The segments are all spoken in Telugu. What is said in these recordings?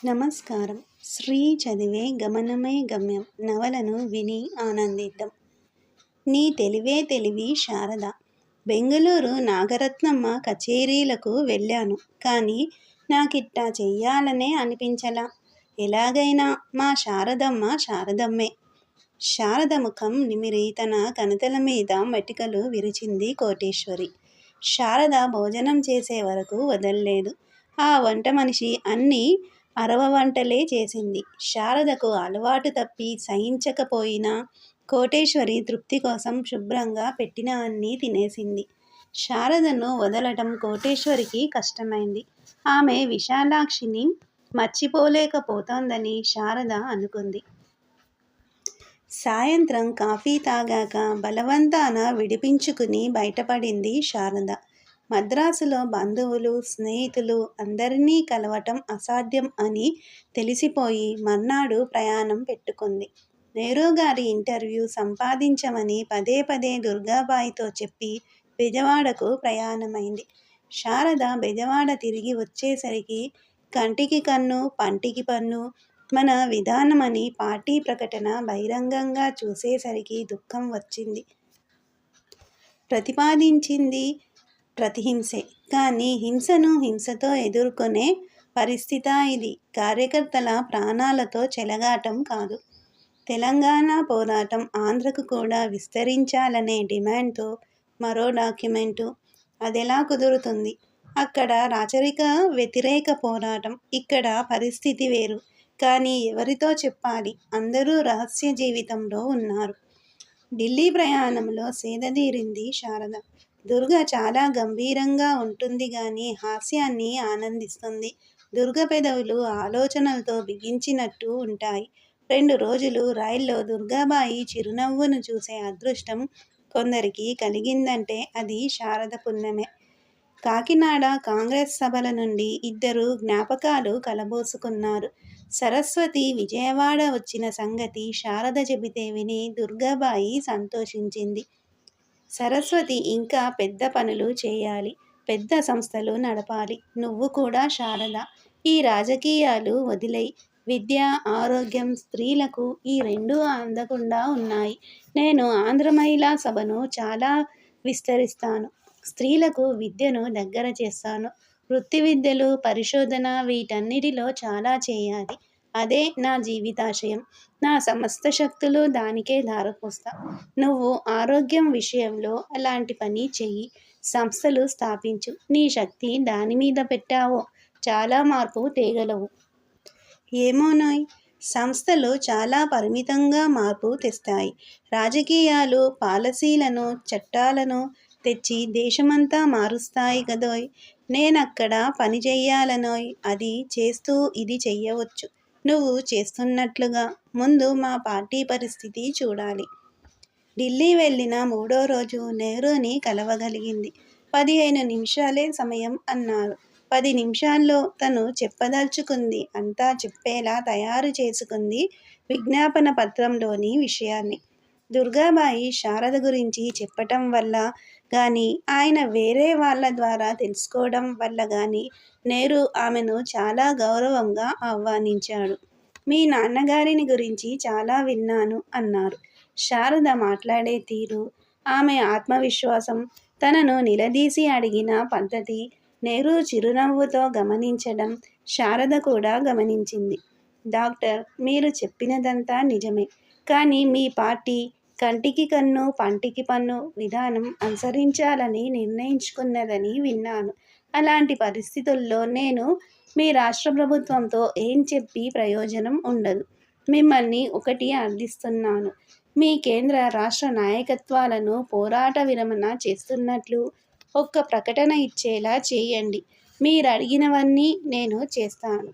నమస్కారం. శ్రీ చదివే గమనమే గమ్యం నవలను విని ఆనందిద్దాం. నీ తెలివే తెలివి శారద. బెంగుళూరు నాగరత్నమ్మ కచేరీలకు వెళ్ళాను. కానీ నాకిట్టా చెయ్యాలనే అనిపించలా. ఎలాగైనా మా శారదమ్మ శారదమ్మే. శారద ముఖం నిమిరి తన కణతల మీద మెటికలు విరిచింది కోటేశ్వరి. శారద భోజనం చేసే వరకు వదల్లేదు. ఆ వంట మనిషి అన్నీ అరవవంటలే చేసింది. శారదకు అలవాటు తప్పి సహించకపోయినా కోటేశ్వరి తృప్తి కోసం శుభ్రంగా పెట్టినవన్నీ తినేసింది. శారదను వదలటం కోటేశ్వరికి కష్టమైంది. ఆమె విశాలాక్షిని మర్చిపోలేకపోతోందని శారద అనుకుంది. సాయంత్రం కాఫీ తాగాక బలవంతాన విడిపించుకుని బయటపడింది శారద. మద్రాసులో బంధువులు, స్నేహితులు అందరినీ కలవటం అసాధ్యం అని తెలిసిపోయి మర్నాడు ప్రయాణం పెట్టుకుంది. నెహ్రూగారి ఇంటర్వ్యూ సంపాదించమని పదే పదే దుర్గాబాయితో చెప్పి బెజవాడకు ప్రయాణమైంది. శారద బెజవాడ తిరిగి వచ్చేసరికి కంటికి కన్ను, పంటికి పన్ను మన విధానమని పార్టీ ప్రకటన బహిరంగంగా చూసేసరికి దుఃఖం వచ్చింది. ప్రతిపాదించింది ప్రతిహింసే. కానీ హింసను హింసతో ఎదుర్కొనే పరిస్థితా ఇది? కార్యకర్తల ప్రాణాలతో చెలగాటం కాదు. తెలంగాణ పోరాటం ఆంధ్రకు కూడా విస్తరించాలనే డిమాండ్తో మరో డాక్యుమెంటు. అదెలా కుదురుతుంది? అక్కడ రాచరిక వ్యతిరేక పోరాటం, ఇక్కడ పరిస్థితి వేరు. కానీ ఎవరితో చెప్పాలి? అందరూ రహస్య జీవితంలో ఉన్నారు. ఢిల్లీ ప్రయాణంలో సేదదీరింది శారద. దుర్గ చాలా గంభీరంగా ఉంటుంది గాని హాస్యాన్ని ఆనందిస్తుంది. దుర్గ పెదవులు ఆలోచనలతో బిగించినట్టు ఉంటాయి. 2 రోజులు రైల్లో దుర్గాబాయి చిరునవ్వును చూసే అదృష్టం కొందరికి కలిగిందంటే అది శారద పుణ్యమే. కాకినాడ కాంగ్రెస్ సభల నుండి 2 జ్ఞాపకాలు కలబోసుకున్నారు. సరస్వతి విజయవాడ వచ్చిన సంగతి శారద చెబితే విని దుర్గాబాయి సంతోషించింది. సరస్వతి ఇంకా పెద్ద పనులు చేయాలి, పెద్ద సంస్థలు నడపాలి. నువ్వు కూడా శారద. ఈ రాజకీయాలు వదిలేయ్. విద్య, ఆరోగ్యం, స్త్రీలకు ఈ 2 అందకుండా ఉన్నాయి. నేను ఆంధ్ర మహిళా సభను చాలా విస్తరిస్తాను. స్త్రీలకు విద్యను దగ్గర చేస్తాను. వృత్తి విద్యలు, పరిశోధన వీటన్నిటిలో చాలా చేయాలి. అదే నా జీవితాశయం. నా సమస్త శక్తులు దానికే ధారపోస్తా. నువ్వు ఆరోగ్యం విషయంలో అలాంటి పని చెయ్యి. సంస్థలు స్థాపించు. నీ శక్తి దాని మీద పెట్టావో చాలా మార్పు తేగలవు. ఏమోనోయ్, సంస్థలు చాలా పరిమితంగా మార్పు తెస్తాయి. రాజకీయాలు పాలసీలను, చట్టాలను తెచ్చి దేశమంతా మారుస్తాయి గదోయ్. నేనక్కడ పని చెయ్యాలనోయ్. అది చేస్తూ ఇది చెయ్యవచ్చు. నువ్వు చేస్తున్నట్లుగా. ముందు మా పార్టీ పరిస్థితి చూడాలి. ఢిల్లీ వెళ్ళిన 3వ రోజు నెహ్రూని కలవగలిగింది. 15 నిమిషాలే సమయం అన్నారు. 10 నిమిషాల్లో తను చెప్పదలుచుకుంది అంతా చెప్పేలా తయారు చేసుకుంది విజ్ఞాపన పత్రంలోని విషయాన్ని. దుర్గాబాయి శారద గురించి చెప్పటం వల్ల గాని, ఆయన వేరే వాళ్ళ ద్వారా తెలుసుకోవడం వల్ల గాని నెహ్రూ ఆమెను చాలా గౌరవంగా ఆహ్వానించాడు. మీ నాన్నగారిని గురించి చాలా విన్నాను అన్నారు. శారద మాట్లాడే తీరు, ఆమె ఆత్మవిశ్వాసం, తనను నిలదీసి అడిగిన పద్ధతి నెహ్రూ చిరునవ్వుతో గమనించడం శారద కూడా గమనించింది. డాక్టర్, మీరు చెప్పినదంతా నిజమే. కానీ మీ పార్టీ కంటికి కన్ను, పంటికి పన్ను విధానం అనుసరించాలని నిర్ణయించుకున్నదని విన్నాను. అలాంటి పరిస్థితుల్లో నేను మీ రాష్ట్ర ప్రభుత్వంతో ఏం చెప్పి ప్రయోజనం ఉండదు. మిమ్మల్ని ఒకటి అర్థిస్తున్నాను. మీ కేంద్ర రాష్ట్ర నాయకత్వాలను పోరాట విరమణ చేస్తున్నట్లు ఒక్క ప్రకటన ఇచ్చేలా చేయండి. మీరడిగినవన్నీ నేను చేస్తాను.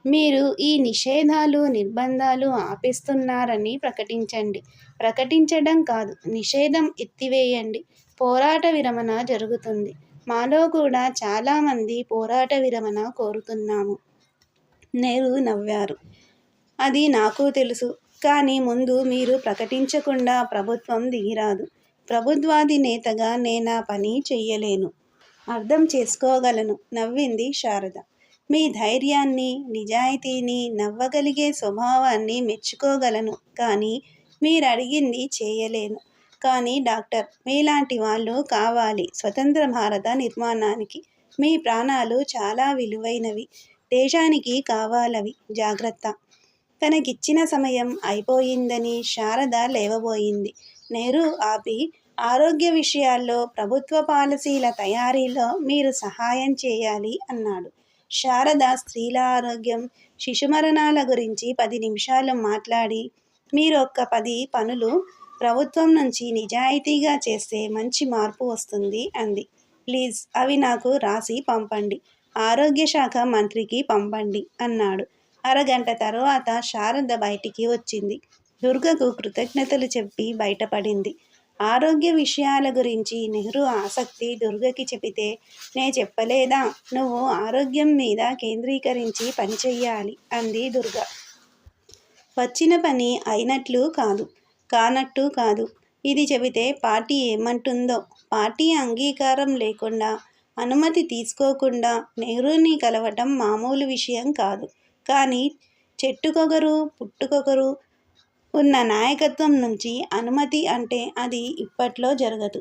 మీరు ఈ నిషేధాలు, నిర్బంధాలు ఆపేస్తున్నారని ప్రకటించండి. ప్రకటించడం కాదు, నిషేధం ఎత్తివేయండి. పోరాట విరమణ జరుగుతుంది. మాలో కూడా చాలామంది పోరాట విరమణ కోరుతున్నాము. నెహ్రూ నవ్వారు. అది నాకు తెలుసు. కానీ ముందు మీరు ప్రకటించకుండా ప్రభుత్వం దిగిరాదు. ప్రభుత్వాధినేతగా నేనా పని చెయ్యలేను. అర్థం చేసుకోగలను నవ్వింది శారద. మీ ధైర్యాన్ని, నిజాయితీని, నవ్వగలిగే స్వభావాన్ని మెచ్చుకోగలను, కానీ మీరడిగింది చేయలేను. కానీ డాక్టర్, మీలాంటి వాళ్ళు కావాలి స్వతంత్ర భారత నిర్మాణానికి. మీ ప్రాణాలు చాలా విలువైనవి. దేశానికి కావాలవి. జాగ్రత్త. తనకిచ్చిన సమయం అయిపోయిందని శారద లేవబోయింది. నెహ్రూ ఆపి, ఆరోగ్య విషయాల్లో, ప్రభుత్వ పాలసీల తయారీలో మీరు సహాయం చేయాలి అన్నాడు. శారద స్త్రీల ఆరోగ్యం, శిశుమరణాల గురించి 10 నిమిషాలు మాట్లాడి, మీరు ఒక్క 10 పనులు ప్రభుత్వం నుంచి నిజాయితీగా చేస్తే మంచి మార్పు వస్తుంది అంది. ప్లీజ్ అవి నాకు రాసి పంపండి. ఆరోగ్య శాఖ మంత్రికి పంపండి అన్నాడు. అరగంట తరువాత శారద బయటికి వచ్చింది. దుర్గకు కృతజ్ఞతలు చెప్పి బయటపడింది. ఆరోగ్య విషయాల గురించి నెహ్రూ ఆసక్తి దుర్గకి చెబితే, నే చెప్పలేదా, నువ్వు ఆరోగ్యం మీద కేంద్రీకరించి పనిచెయ్యాలి అంది దుర్గ. వచ్చిన పని అయినట్లు కాదు, కానట్టు కాదు. ఇది చెబితే పార్టీ ఏమంటుందో. పార్టీ అంగీకారం లేకుండా, అనుమతి తీసుకోకుండా నెహ్రూని కలవటం మామూలు విషయం కాదు. కానీ చెట్టుకొకరు పుట్టుకొకరు ఉన్న నాయకత్వం నుంచి అనుమతి అంటే అది ఇప్పట్లో జరగదు.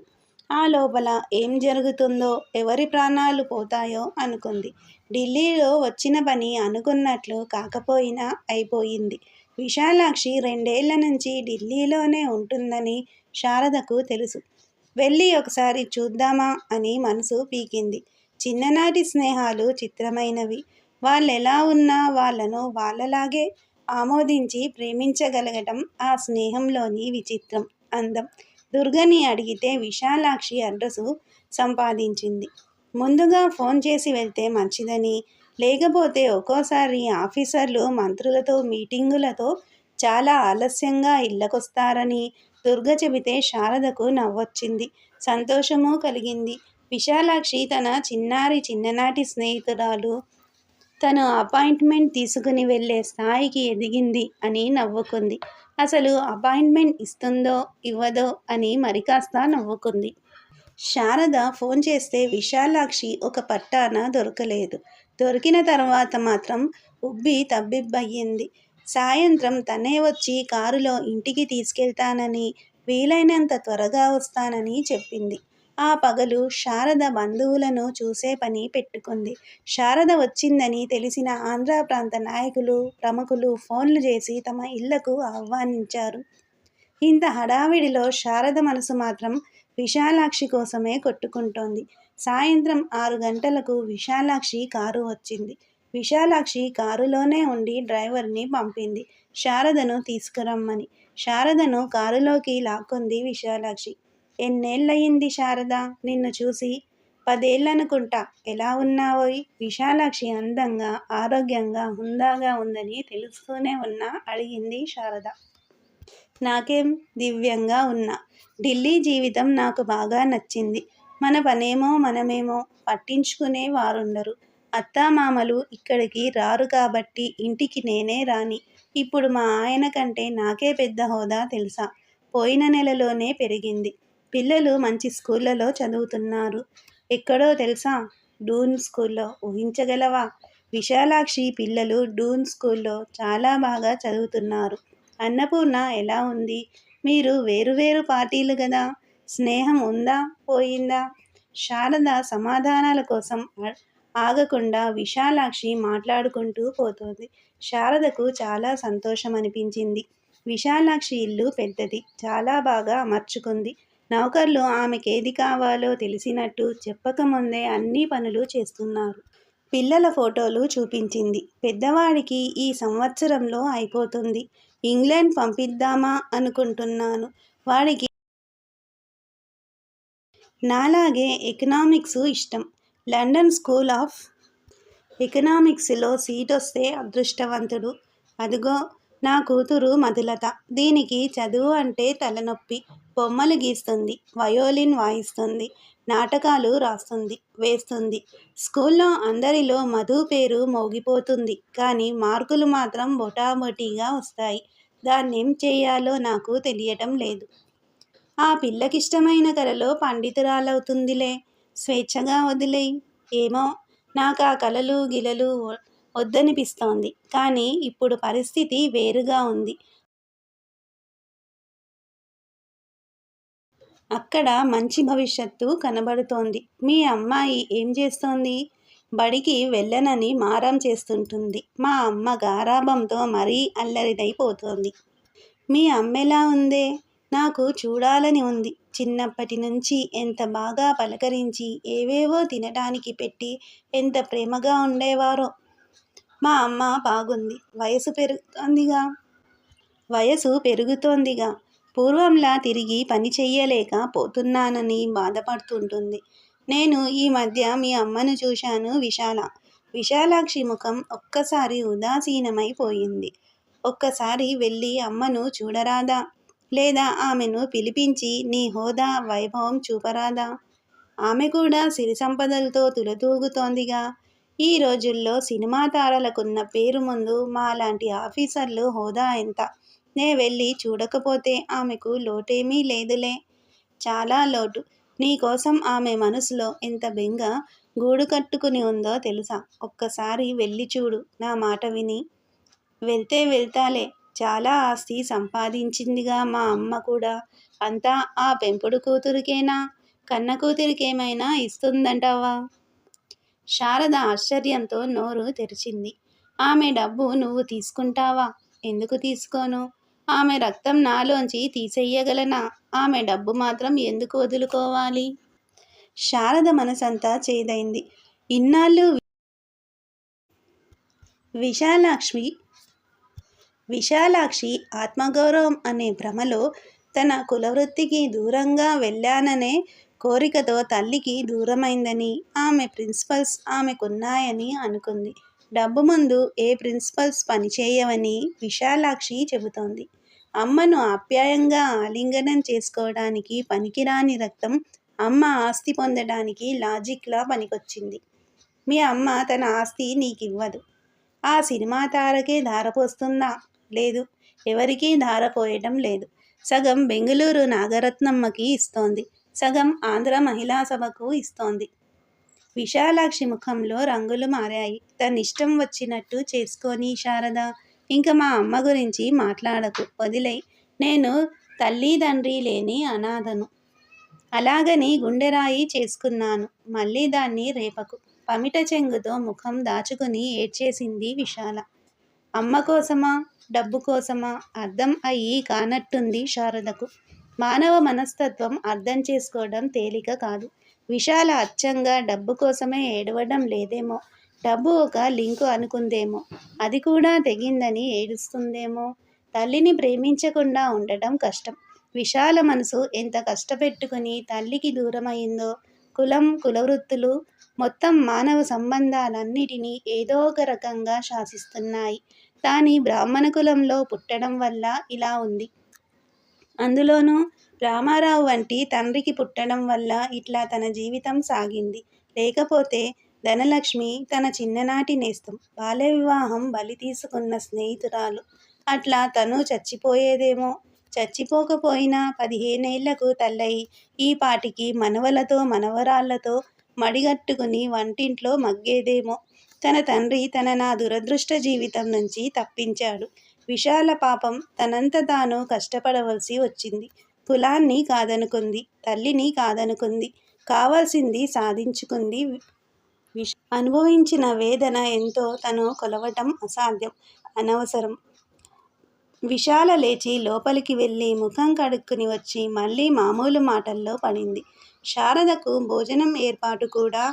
ఆ లోపల ఏం జరుగుతుందో, ఎవరి ప్రాణాలు పోతాయో అనుకుంది. ఢిల్లీలో వచ్చిన పని అనుకున్నట్లు కాకపోయినా అయిపోయింది. విశాలాక్షి 2 ఏళ్ల నుంచి ఢిల్లీలోనే ఉంటుందని శారదకు తెలుసు. వెళ్ళి ఒకసారి చూద్దామా అని మనసు పీకింది. చిన్ననాటి స్నేహాలు చిత్రమైనవి. వాళ్ళెలా ఉన్నా వాళ్ళను వాళ్ళలాగే ఆమోదించి ప్రేమించగలగటం ఆ స్నేహంలోని విచిత్రం, అందం. దుర్గని అడిగితే విశాలాక్షి అడ్రసు సంపాదించింది. ముందుగా ఫోన్ చేసి వెళ్తే మంచిదని, లేకపోతే ఒక్కోసారి ఆఫీసర్లు మంత్రులతో మీటింగులతో చాలా ఆలస్యంగా ఇళ్ళకొస్తారని దుర్గ చెబితే శారదకు నవ్వొచ్చింది, సంతోషమూ కలిగింది. విశాలాక్షి తన చిన్ననాటి స్నేహితురాలు, తను అపాయింట్మెంట్ తీసుకుని వెళ్ళే స్థాయికి ఎదిగింది అని నవ్వుకుంది. అసలు అపాయింట్మెంట్ ఇస్తుందో ఇవ్వదో అని మరికాస్త నవ్వుకుంది. శారద ఫోన్ చేస్తే విశాలాక్షి ఒక పట్టాన దొరకలేదు. దొరికిన తర్వాత మాత్రం ఉబ్బి తబ్బిబ్బయ్యింది. సాయంత్రం తనే వచ్చి కారులో ఇంటికి తీసుకెళ్తానని, వీలైనంత త్వరగా వస్తానని చెప్పింది. ఆ పగలు శారద బంధువులను చూసే పని పెట్టుకుంది. శారద వచ్చిందని తెలిసిన ఆంధ్ర ప్రాంత నాయకులు, ప్రముఖులు ఫోన్లు చేసి తమ ఇళ్లకు ఆహ్వానించారు. ఇంత హడావిడిలో శారద మనసు మాత్రం విశాలాక్షి కోసమే కొట్టుకుంటోంది. సాయంత్రం 6 గంటలకు విశాలాక్షి కారు వచ్చింది. విశాలాక్షి కారులోనే ఉండి డ్రైవర్ని పంపింది శారదను తీసుకురమ్మని. శారదను కారులోకి లాక్కుంది విశాలాక్షి. ఎన్నేళ్ళయింది శారదా నిన్ను చూసి? 10 ఏళ్ళనుకుంటా. ఎలా ఉన్నావోయ్? విశాలాక్షి అందంగా, ఆరోగ్యంగా, హుందాగా ఉందని తెలుస్తూనే ఉన్నా అడిగింది శారద. నాకేం, దివ్యంగా ఉన్నా. ఢిల్లీ జీవితం నాకు బాగా నచ్చింది. మన పనేమో మనమేమో పట్టించుకునే వారుండరు. అత్తామామలు ఇక్కడికి రారు కాబట్టి ఇంటికి నేనే రాణి. ఇప్పుడు మా ఆయన కంటే నాకే పెద్ద హోదా తెలుసా? పోయిన నెలలోనే పెరిగింది. పిల్లలు మంచి స్కూళ్ళలో చదువుతున్నారు. ఎక్కడో తెలుసా? డూన్ స్కూల్లో. ఊహించగలవా? విశాలాక్షి పిల్లలు డూన్ స్కూల్లో చాలా బాగా చదువుతున్నారు. అన్నపూర్ణ ఎలా ఉంది? మీరు వేరువేరు పార్టీలు గదా, స్నేహం ఉందా పోయిందా? శారద సమాధానాల కోసం ఆగకుండా విశాలాక్షి మాట్లాడుకుంటూ పోతోంది. శారదకు చాలా సంతోషం అనిపించింది. విశాలాక్షి ఇల్లు పెద్దది, చాలా బాగా అమర్చుకుంది. నౌకర్లు ఆమెకేది కావాలో తెలిసినట్టు చెప్పకముందే అన్ని పనులు చేస్తున్నారు. పిల్లల ఫోటోలు చూపించింది. పెద్దవాడికి ఈ సంవత్సరంలో అయిపోతుంది. ఇంగ్లాండ్ పంపిద్దామా అనుకుంటున్నాను. వాడికి నాలాగే ఎకనామిక్స్ ఇష్టం. లండన్ స్కూల్ ఆఫ్ ఎకనామిక్స్లో సీటొస్తే అదృష్టవంతుడు. అదుగో నా కూతురు మధులత. దీనికి చదువు అంటే తలనొప్పి. బొమ్మలు గీస్తుంది, వయోలిన్ వాయిస్తుంది, నాటకాలు రాస్తుంది, వేస్తుంది. స్కూల్లో అందరిలో మధు పేరు మోగిపోతుంది. కానీ మార్కులు మాత్రం బొటాబొటీగా వస్తాయి. దాన్నేం చెయ్యాలో నాకు తెలియటం లేదు. ఆ పిల్లకిష్టమైన కళలో పండితురాలవుతుందిలే. స్వేచ్ఛగా వదిలేయ్. ఏమో, నాకు ఆ కలలు గిలలు వద్దనిపిస్తోంది. కానీ ఇప్పుడు పరిస్థితి వేరుగా ఉంది. అక్కడ మంచి భవిష్యత్తు కనబడుతోంది. మీ అమ్మాయి ఏం చేస్తోంది? బడికి వెళ్ళనని మారం చేస్తుంటుంది. మా అమ్మ గారాబంతో మరీ అల్లరిదైపోతోంది. మీ అమ్మెలా ఉందే? నాకు చూడాలని ఉంది. చిన్నప్పటి నుంచి ఎంత బాగా పలకరించి ఏవేవో తినటానికి పెట్టి ఎంత ప్రేమగా ఉండేవారో. మా అమ్మ బాగుంది. వయసు పెరుగుతోందిగా. పూర్వంలా తిరిగి పని చెయ్యలేక పోతున్నానని బాధపడుతుంటుంది. నేను ఈ మధ్య మీ అమ్మను చూశాను విశాలాక్షి ముఖం ఒక్కసారి ఉదాసీనమైపోయింది. ఒక్కసారి వెళ్ళి అమ్మను చూడరాదా? లేదా ఆమెను పిలిపించి నీ హోదా వైభవం చూపరాదా? ఆమె కూడా సిరి సంపదలతో తులతూగుతోందిగా. ఈ రోజుల్లో సినిమా తారలకున్న పేరు ముందు మాలాంటి ఆఫీసర్లు హోదా ఎంత? నే వెళ్ళి చూడకపోతే ఆమెకు లోటేమీ లేదులే. చాలా లోటు. నీకోసం ఆమె మనసులో ఎంత బెంగ గూడు కట్టుకుని ఉందో తెలుసా? ఒక్కసారి వెళ్ళి చూడు నా మాట విని. వెళ్తే వెళ్తాలే. చాలా ఆస్తి సంపాదించిందిగా మా అమ్మ కూడా. అంతా ఆ పెంపుడు కూతురికేనా? కన్న కూతురికేమైనా ఇస్తుందంటావా? శారద ఆశ్చర్యంతో నోరు తెరిచింది. ఆమె డబ్బు నువ్వు తీసుకుంటావా? ఎందుకు తీసుకోను? ఆమె రక్తం నాలోంచి తీసెయ్యగలనా? ఆమె డబ్బు మాత్రం ఎందుకు వదులుకోవాలి? శారద మనసంతా చేదైంది. ఇన్నాళ్ళు విశాలాక్షి ఆత్మగౌరవం అనే భ్రమలో తన కులవృత్తికి దూరంగా వెళ్ళాననే కోరికతో తల్లికి దూరమైందని, ఆమె ప్రిన్సిపల్స్ ఆమెకున్నాయని అనుకుంది. డబ్బు ముందు ఏ ప్రిన్సిపల్స్ పనిచేయవని విశాలాక్షి చెబుతోంది. అమ్మను ఆప్యాయంగా ఆలింగనం చేసుకోవడానికి పనికిరాని రక్తం అమ్మ ఆస్తి పొందడానికి లాజిక్లా పనికొచ్చింది. మీ అమ్మ తన ఆస్తి నీకివ్వదు. ఆ సినిమా తారకే ధారపోస్తుందా? లేదు. ఎవరికీ ధారపోయటం లేదు. సగం బెంగుళూరు నాగరత్నమ్మకి ఇస్తోంది. సగం ఆంధ్ర మహిళా సభకు ఇస్తోంది. విశాలాక్షి ముఖంలో రంగులు మారాయి. తనిష్టం వచ్చినట్టు చేసుకోని శారద. ఇంక మా అమ్మ గురించి మాట్లాడకు. వదిలేయ్. నేను తల్లి తండ్రి లేని అనాథను. అలాగని గుండెరాయి చేసుకున్నాను. మళ్ళీ దాన్ని రేపకు. పమిట చెంగుతో ముఖం దాచుకుని ఏడ్చేసింది విశాల. అమ్మ కోసమా? డబ్బు కోసమా? అర్థం అయ్యి కానట్టుంది శారదకు. మానవ మనస్తత్వం అర్థం చేసుకోవడం తేలిక కాదు. విశాల అచ్చంగా డబ్బు కోసమే ఏడవడం లేదేమో. డబ్బు ఒక లింకు అనుకుందేమో. అది కూడా తెగిందని ఏడుస్తుందేమో. తల్లిని ప్రేమించకుండా ఉండటం కష్టం. విశాల మనసు ఎంత కష్టపెట్టుకుని తల్లికి దూరమైందో. కులం, కులవృత్తులు మొత్తం మానవ సంబంధాలన్నిటినీ ఏదో ఒక రకంగా శాసిస్తున్నాయి. తాని బ్రాహ్మణ కులంలో పుట్టడం వల్ల ఇలా ఉంది. అందులోనూ రామారావు వంటి తండ్రికి పుట్టడం వల్ల ఇట్లా తన జీవితం సాగింది. లేకపోతే ధనలక్ష్మి తన చిన్ననాటి నేస్తం. బాల్య వివాహం బలి తీసుకున్న స్నేహితురాలు. అట్లా తను చచ్చిపోయేదేమో. చచ్చిపోకపోయినా 15 ఏళ్లకు తల్లయి ఈ పాటికి మనవలతో మనవరాళ్లతో మడిగట్టుకుని వంటింట్లో మగ్గేదేమో. తన తండ్రి నా దురదృష్ట జీవితం నుంచి తప్పించాడు. విశాల పాపం తనంత తాను కష్టపడవలసి వచ్చింది. కులాన్ని కాదనుకుంది. తల్లిని కాదనుకుంది. కావాల్సింది సాధించుకుంది. అనుభవించిన వేదన ఎంతో తను కొలవటం అసాధ్యం, అనవసరం. విశాల లేచి లోపలికి వెళ్ళి ముఖం కడుక్కుని వచ్చి మళ్ళీ మామూలు మాటల్లో పడింది. శారదకు భోజనం ఏర్పాటు కూడా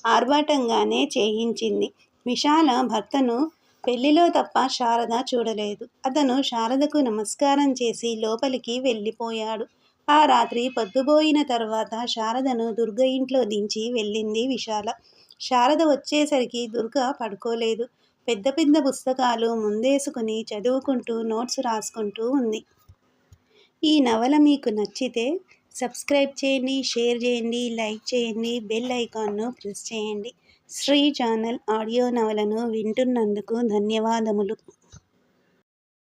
ఆర్భాటంగానే చేయించింది. విశాల భర్తను పెళ్లిలో తప్ప శారద చూడలేదు. అతను శారదకు నమస్కారం చేసి లోపలికి వెళ్ళిపోయాడు. ఆ రాత్రి పొద్దుపోయిన తర్వాత శారదను దుర్గ ఇంట్లో దించి వెళ్ళింది విశాల. శారద వచ్చేసరికి దుర్గ పడుకోలేదు. పెద్ద పెద్ద పుస్తకాలు ముందేసుకుని చదువుకుంటూ నోట్స్ రాసుకుంటూ ఉంది. ఈ నవల మీకు నచ్చితే సబ్స్క్రైబ్ చేయండి, షేర్ చేయండి, లైక్ చేయండి, బెల్ ఐకాన్ను ప్రెస్ చేయండి. శ్రీ ఛానల్ ఆడియో నవలను వింటున్నందుకు ధన్యవాదములు.